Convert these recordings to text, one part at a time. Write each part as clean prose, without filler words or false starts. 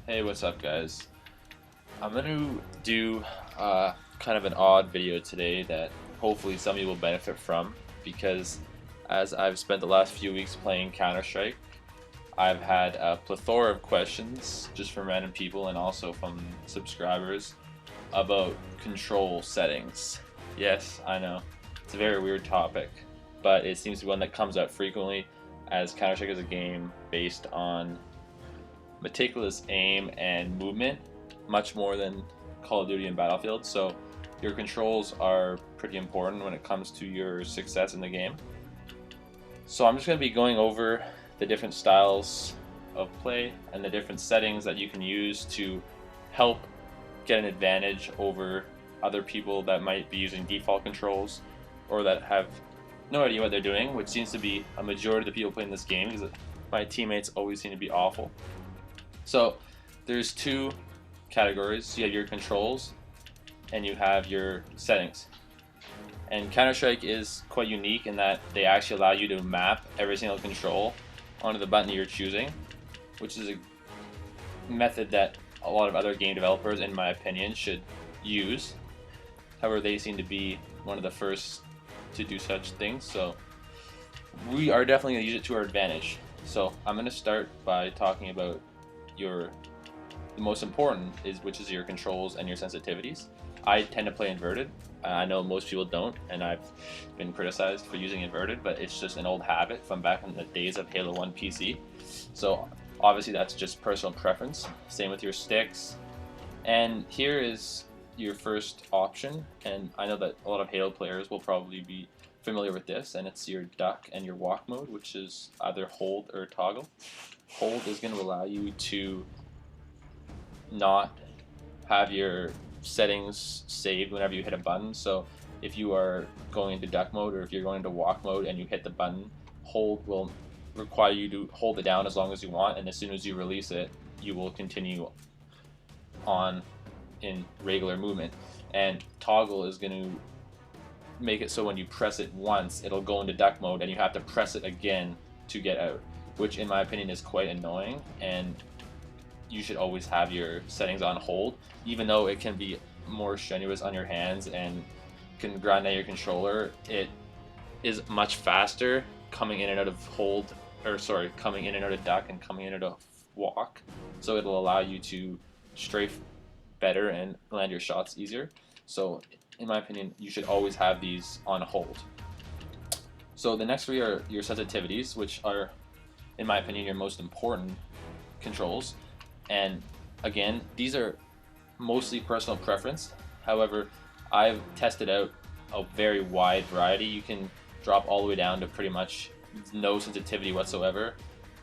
Hey, what's up, guys? I'm gonna do kind of an odd video today that hopefully some of you will benefit from because as I've spent the last few weeks playing Counter-Strike, I've had a plethora of questions just from random people and also from subscribers about control settings. Yes, I know, it's a very weird topic, but it seems to be one that comes up frequently as Counter-Strike is a game based on meticulous aim and movement, much more than Call of Duty and Battlefield. So your controls are pretty important when it comes to your success in the game. So I'm just going to be going over the different styles of play and the different settings that you can use to help get an advantage over other people that might be using default controls or that have no idea what they're doing, which seems to be a majority of the people playing this game because my teammates always seem to be awful. So there's two categories. You have your controls and you have your settings. And Counter-Strike is quite unique in that they actually allow you to map every single control onto the button you're choosing, which is a method that a lot of other game developers, in my opinion, should use. However, they seem to be one of the first to do such things, so we are definitely going to use it to our advantage. So I'm going to start by talking about the most important which is your controls and your sensitivities. I tend to play inverted. I know most people don't, and I've been criticized for using inverted, but it's just an old habit from back in the days of Halo 1 PC. So obviously that's just personal preference. Same with your sticks. And here is your first option, and I know that a lot of Halo players will probably be familiar with this, and it's your duck and your walk mode, which is either hold or toggle. Hold is going to allow you to not have your settings saved whenever you hit a button. So if you are going into duck mode or if you're going into walk mode and you hit the button, hold will require you to hold it down as long as you want, and as soon as you release it, you will continue on in regular movement. And toggle is going to make it so when you press it once, it'll go into duck mode and you have to press it again to get out, which in my opinion is quite annoying, and you should always have your settings on hold, even though it can be more strenuous on your hands and can grind out your controller. It is much faster coming in and out of hold, or sorry, coming in and out of duck and coming in and out of walk, so it'll allow you to strafe better and land your shots easier. So in my opinion, you should always have these on hold. So the next three are your sensitivities, which are, in my opinion, your most important controls. And again, these are mostly personal preference. However, I've tested out a very wide variety. You can drop all the way down to pretty much no sensitivity whatsoever,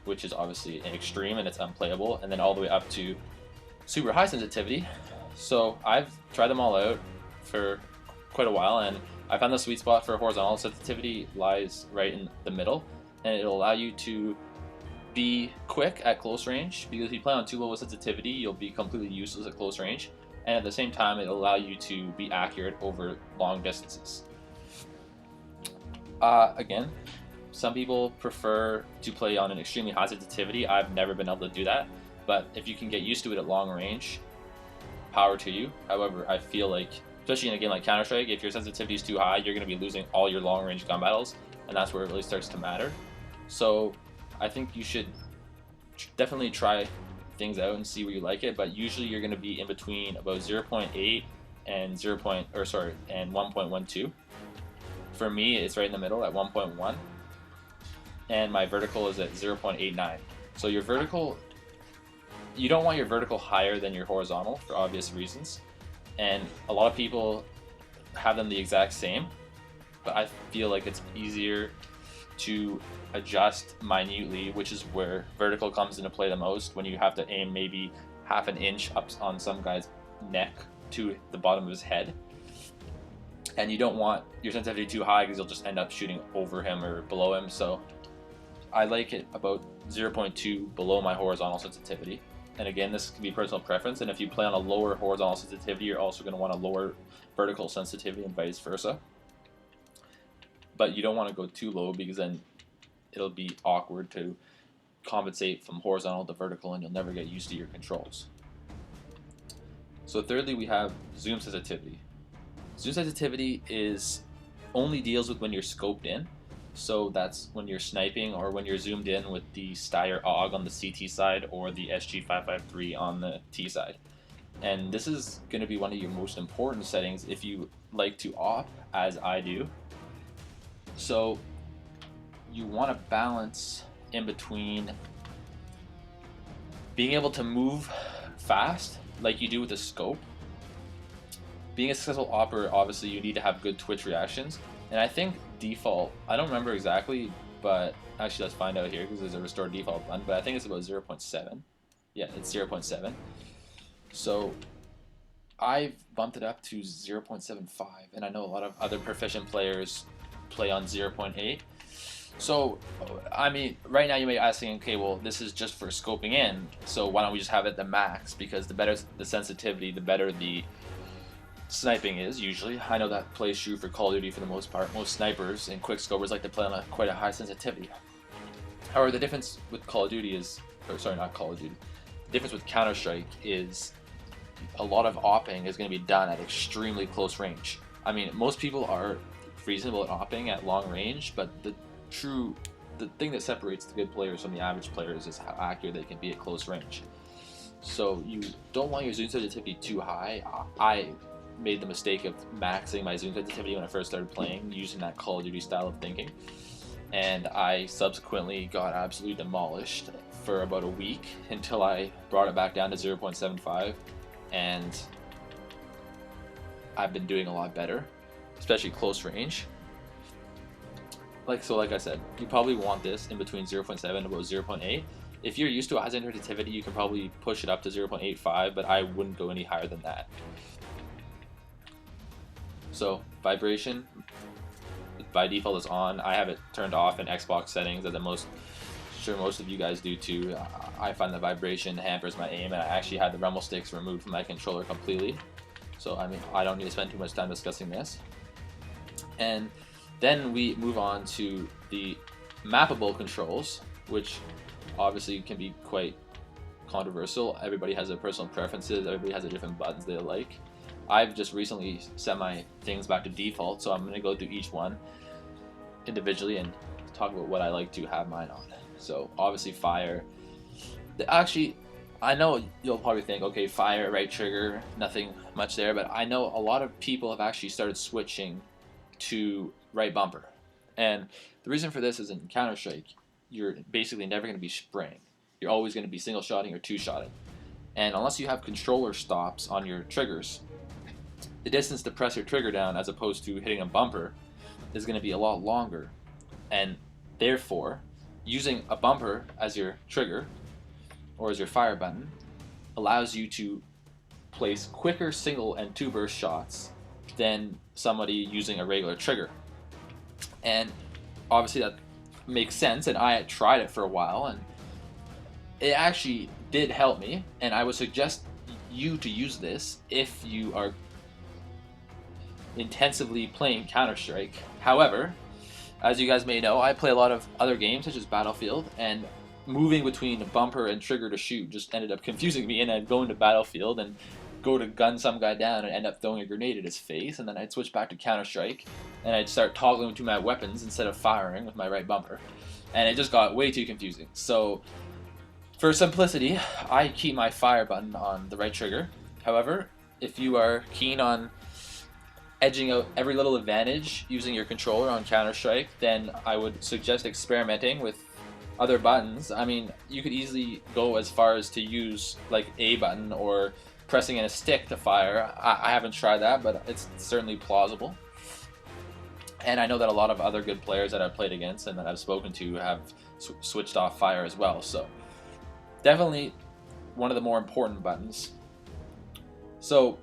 which is obviously an extreme and it's unplayable, and then all the way up to super high sensitivity. So I've tried them all out for quite a while, and I found the sweet spot for horizontal sensitivity lies right in the middle, and it'll allow you to be quick at close range, because if you play on too low a sensitivity, you'll be completely useless at close range, and at the same time it'll allow you to be accurate over long distances. Again, some people prefer to play on an extremely high sensitivity. I've never been able to do that, but if you can get used to it at long range, power to you. However, I feel like, especially in a game like Counter-Strike, if your sensitivity is too high, you're going to be losing all your long range gun battles, and that's where it really starts to matter. So I think you should definitely try things out and see where you like it, but usually you're going to be in between about 0.8 and 1.12. For me, it's right in the middle at 1.1, and my vertical is at 0.89. So your vertical, you don't want your vertical higher than your horizontal for obvious reasons, and a lot of people have them the exact same, but I feel like it's easier to adjust minutely, which is where vertical comes into play the most, when you have to aim maybe half an inch up on some guy's neck to the bottom of his head, and you don't want your sensitivity too high because you'll just end up shooting over him or below him. So I like it about 0.2 below my horizontal sensitivity. And again, this can be personal preference, and if you play on a lower horizontal sensitivity, you're also going to want a lower vertical sensitivity and vice versa. But you don't want to go too low because then it'll be awkward to compensate from horizontal to vertical, and you'll never get used to your controls. So thirdly, we have zoom sensitivity. Zoom sensitivity only deals with when you're scoped in. So that's when you're sniping or when you're zoomed in with the Steyr AUG on the CT side or the SG553 on the T side. And this is going to be one of your most important settings if you like to op, as I do. So you want to balance in between being able to move fast like you do with a scope. Being a successful opper, obviously you need to have good twitch reactions, and I think default, I don't remember exactly, but actually let's find out here because there's a restore default button, but I think it's about 0.7. Yeah, it's 0.7. So I've bumped it up to 0.75, and I know a lot of other proficient players play on 0.8. So, I mean, right now you may be asking, okay, well, this is just for scoping in, so why don't we just have it at the max? Because the better the sensitivity, the better the sniping is, usually. I know that plays true for Call of Duty for the most part. Most snipers and quickscopers like to play on quite a high sensitivity. However, the difference with Call of Duty is, or sorry, not Call of Duty, the difference with Counter-Strike is a lot of opping is going to be done at extremely close range. I mean, most people are reasonable at opping at long range, but the thing that separates the good players from the average players is how accurate they can be at close range. So you don't want your zoom sensitivity too high. I made the mistake of maxing my zoom sensitivity when I first started playing, using that Call of Duty style of thinking, and I subsequently got absolutely demolished for about a week until I brought it back down to 0.75, and I've been doing a lot better, especially close range. Like I said, you probably want this in between 0.7 and about 0.8. If you're used to a high sensitivity, you can probably push it up to 0.85, but I wouldn't go any higher than that. So vibration by default is on. I have it turned off in Xbox settings, as most of you guys do too. I find that vibration hampers my aim, and I actually had the rumble sticks removed from my controller completely. So I mean, I don't need to spend too much time discussing this. And then we move on to the mappable controls, which obviously can be quite controversial. Everybody has their personal preferences. Everybody has their different buttons they like. I've just recently set my things back to default, so I'm going to go through each one individually and talk about what I like to have mine on. So obviously fire. Actually, I know you'll probably think, okay, fire, right trigger, nothing much there, but I know a lot of people have actually started switching to right bumper. And the reason for this is in Counter-Strike, you're basically never going to be spraying. You're always going to be single shotting or two shotting. And unless you have controller stops on your triggers, the distance to press your trigger down as opposed to hitting a bumper is going to be a lot longer. And therefore, using a bumper as your trigger or as your fire button allows you to place quicker single and two burst shots than somebody using a regular trigger. And obviously that makes sense, and I had tried it for a while, and it actually did help me, and I would suggest you to use this if you are intensively playing Counter-Strike. However, as you guys may know, I play a lot of other games such as Battlefield, and moving between bumper and trigger to shoot just ended up confusing me, and I'd go into Battlefield and go to gun some guy down and end up throwing a grenade at his face, and then I'd switch back to Counter-Strike and I'd start toggling between my weapons instead of firing with my right bumper, and it just got way too confusing. So for simplicity, I keep my fire button on the right trigger. However, if you are keen on edging out every little advantage using your controller on Counter-Strike, then I would suggest experimenting with other buttons. I mean, you could easily go as far as to use like A button or pressing in a stick to fire. I haven't tried that, but it's certainly plausible. And I know that a lot of other good players that I've played against and that I've spoken to have switched off fire as well. So definitely one of the more important buttons. So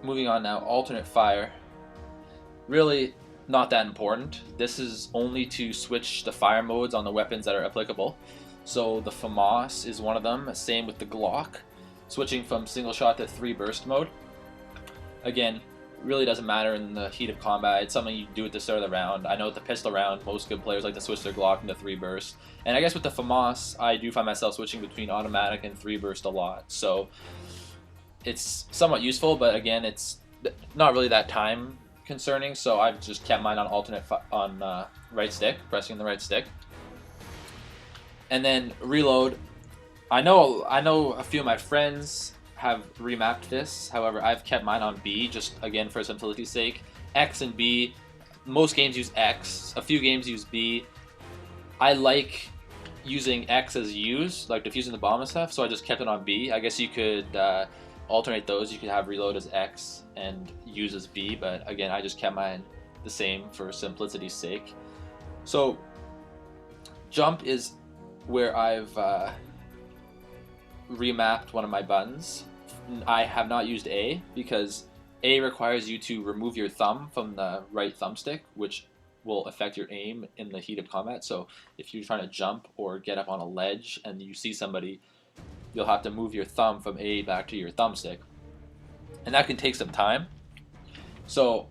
moving on now, alternate fire. Really not that important. This is only to switch the fire modes on the weapons that are applicable. So the FAMAS is one of them, same with the Glock, switching from single shot to 3 burst mode. Again, really doesn't matter in the heat of combat. It's something you do at the start of the round. I know at the pistol round, most good players like to switch their Glock into 3 burst. And I guess with the FAMAS, I do find myself switching between automatic and 3 burst a lot. So it's somewhat useful, but again, it's not really that time concerning. So I've just kept mine on alternate right stick, pressing the right stick. And then reload. I know a few of my friends have remapped this. However, I've kept mine on B, just again for simplicity's sake. X and B. Most games use X. A few games use B. I like using X as use, like defusing the bomb and stuff, so I just kept it on B. I guess you could alternate those. You could have reload as X and use as B, but again, I just kept mine the same for simplicity's sake. So jump is where I've remapped one of my buttons. I have not used A because A requires you to remove your thumb from the right thumbstick, which will affect your aim in the heat of combat. So if you're trying to jump or get up on a ledge and you see somebody, you'll have to move your thumb from A back to your thumbstick. And that can take some time. So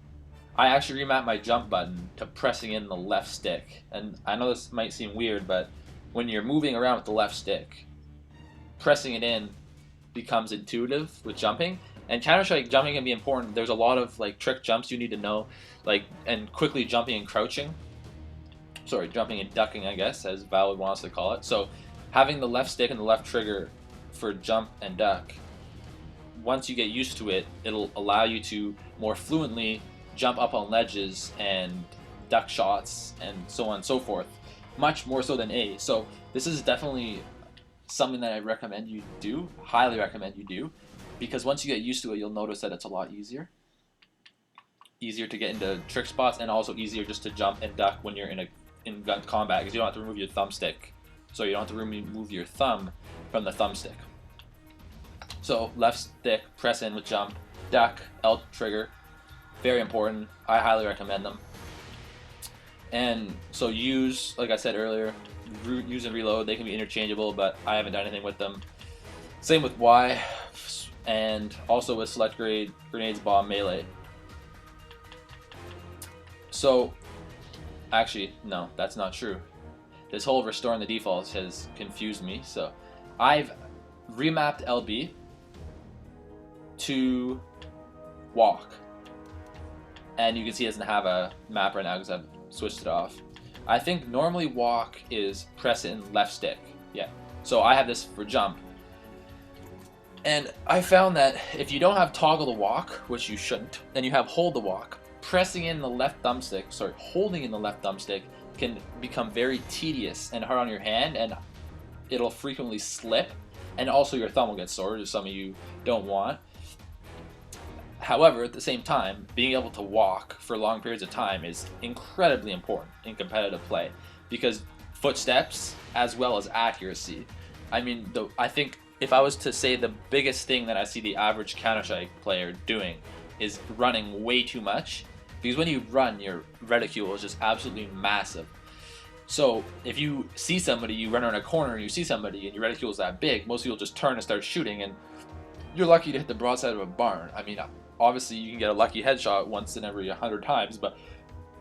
I actually remapped my jump button to pressing in the left stick. And I know this might seem weird, but when you're moving around with the left stick, pressing it in becomes intuitive with jumping. And Counter-Strike jumping can be important. There's a lot of like trick jumps you need to know, like, and quickly jumping and crouching. Sorry, jumping and ducking, I guess, as Val wants to call it. So having the left stick and the left trigger for jump and duck, once you get used to it, it'll allow you to more fluently jump up on ledges and duck shots and so on and so forth, much more so than A. So this is definitely something that I recommend you do, highly recommend you do, because once you get used to it, you'll notice that it's a lot easier to get into trick spots, and also easier just to jump and duck when you're in gun combat, because you don't have to remove your thumbstick. So you don't have to remove your thumb from the thumbstick. So left stick, press in with jump, duck, L trigger, very important. I highly recommend them. And so use, like I said earlier, use and reload, they can be interchangeable, but I haven't done anything with them. Same with Y, and also with select grade, grenades, bomb, melee. So, actually, no, that's not true. This whole restoring the defaults has confused me, so I've remapped LB to walk. And you can see it doesn't have a map right now because I've switched it off. I think normally walk is press in left stick. Yeah. So I have this for jump. And I found that if you don't have toggle to walk, which you shouldn't, then you have hold to walk. Pressing in the left thumbstick, sorry, holding in the left thumbstick can become very tedious and hard on your hand, and it'll frequently slip, and also your thumb will get sore, which some of you don't want. However, at the same time, being able to walk for long periods of time is incredibly important in competitive play, because footsteps as well as accuracy. I mean, I think if I was to say the biggest thing that I see the average Counter-Strike player doing is running way too much, because when you run, your reticule is just absolutely massive. So if you see somebody, you run around a corner and you see somebody and your reticule is that big, most people just turn and start shooting, and you're lucky to hit the broadside of a barn. I mean, obviously you can get a lucky headshot once in every 100 times, but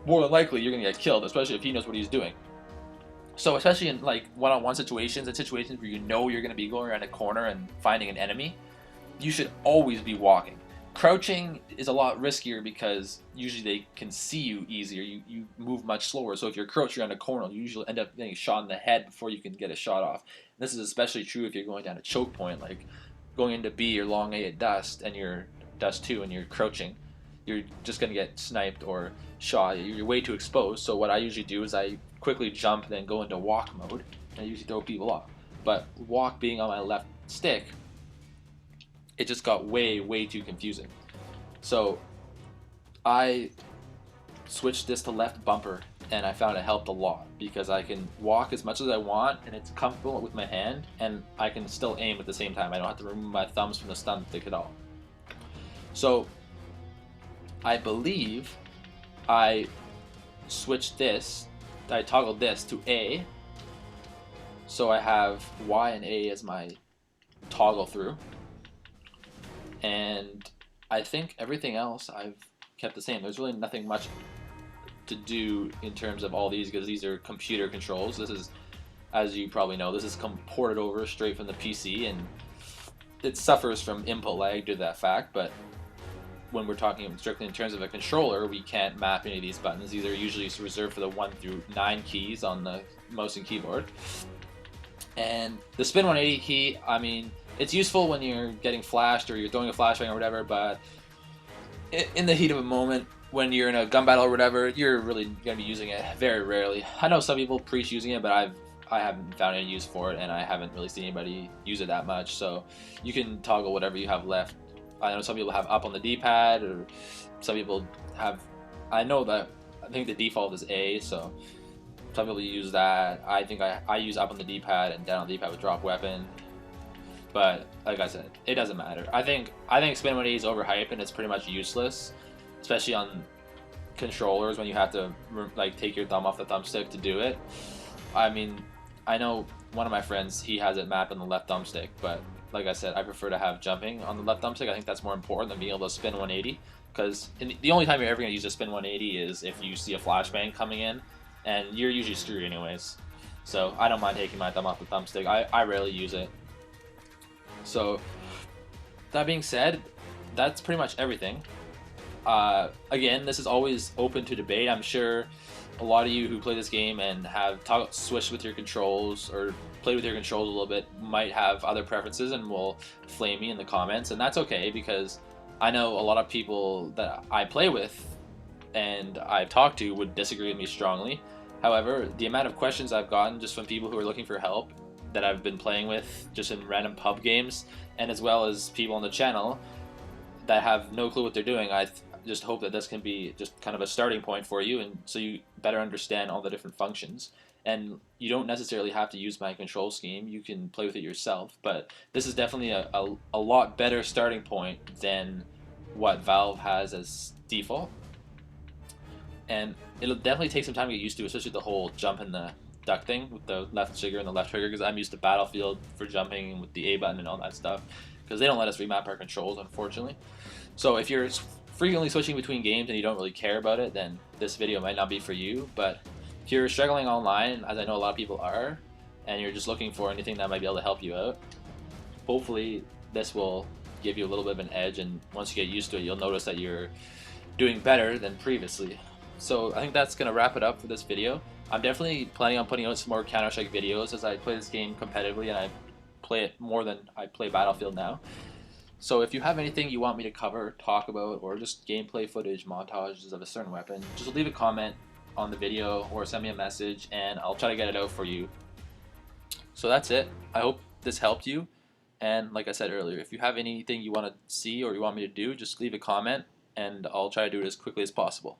more than likely you're gonna get killed, especially if he knows what he's doing. So especially in like one-on-one situations and situations where you know you're gonna be going around a corner and finding an enemy, you should always be walking. Crouching is a lot riskier because usually they can see you easier. You move much slower. So if you're crouching around a corner, you usually end up getting shot in the head before you can get a shot off. And this is especially true if you're going down a choke point, like going into B or long A at dust, and you're dust 2 and you're crouching. You're just gonna get sniped or shot. You're way too exposed. So what I usually do is I quickly jump, then go into walk mode, and I usually throw people off. But walk being on my left stick, it just got way too confusing. So I switched this to left bumper, and I found it helped a lot because I can walk as much as I want, and it's comfortable with my hand, and I can still aim at the same time. I don't have to remove my thumbs from the thumbstick at all. So I believe I switched this, I toggled this to A, so I have Y and A as my toggle through, and I think everything else I've kept the same. There's really nothing much to do in terms of all these, because these are computer controls. This is, as you probably know, this is ported over straight from the PC, and it suffers from input lag due to that fact. But when we're talking strictly in terms of a controller, we can't map any of these buttons. These are usually reserved for the 1 through 9 keys on the mouse and keyboard. And the spin 180 key, I mean, it's useful when you're getting flashed or you're throwing a flashbang or whatever, but in the heat of a moment, when you're in a gun battle or whatever, you're really going to be using it very rarely. I know some people preach using it, but I haven't found any use for it, and I haven't really seen anybody use it that much. So you can toggle whatever you have left. I know some people have up on the D-pad, or some people have, I think the default is A, so some people use that. I think I use up on the D-pad and down on the D-pad with drop weapon. But like I said, it doesn't matter. I think spin 180 is overhyped and it's pretty much useless, especially on controllers when you have to like take your thumb off the thumbstick to do it. I mean, I know one of my friends, he has it mapped on the left thumbstick, but like I said, I prefer to have jumping on the left thumbstick. I think that's more important than being able to spin 180, because the only time you're ever going to use a spin 180 is if you see a flashbang coming in, and you're usually screwed anyways. So I don't mind taking my thumb off the thumbstick. I rarely use it. So that being said, that's pretty much everything. Again, this is always open to debate. I'm sure a lot of you who play this game and have switched with your controls or played with your controls a little bit might have other preferences and will flame me in the comments, and that's okay, because I know a lot of people that I play with and I've talked to would disagree with me strongly. However, the amount of questions I've gotten just from people who are looking for help that I've been playing with just in random pub games, and as well as people on the channel that have no clue what they're doing, I just hope that this can be just kind of a starting point for you, and so you better understand all the different functions. And you don't necessarily have to use my control scheme, you can play with it yourself, but this is definitely a lot better starting point than what Valve has as default. And it'll definitely take some time to get used to, especially the whole jump and the duck thing with the left trigger and the left trigger, because I'm used to Battlefield for jumping with the A button and all that stuff, because they don't let us remap our controls, unfortunately. So if you're frequently switching between games and you don't really care about it, then this video might not be for you. But if you're struggling online, as I know a lot of people are, and you're just looking for anything that might be able to help you out, hopefully this will give you a little bit of an edge, and once you get used to it, you'll notice that you're doing better than previously. So I think that's going to wrap it up for this video. I'm definitely planning on putting out some more Counter-Strike videos as I play this game competitively, and I play it more than I play Battlefield now. So if you have anything you want me to cover, talk about, or just gameplay footage, montages of a certain weapon, just leave a comment on the video or send me a message and I'll try to get it out for you. So that's it. I hope this helped you. And like I said earlier, if you have anything you want to see or you want me to do, just leave a comment and I'll try to do it as quickly as possible.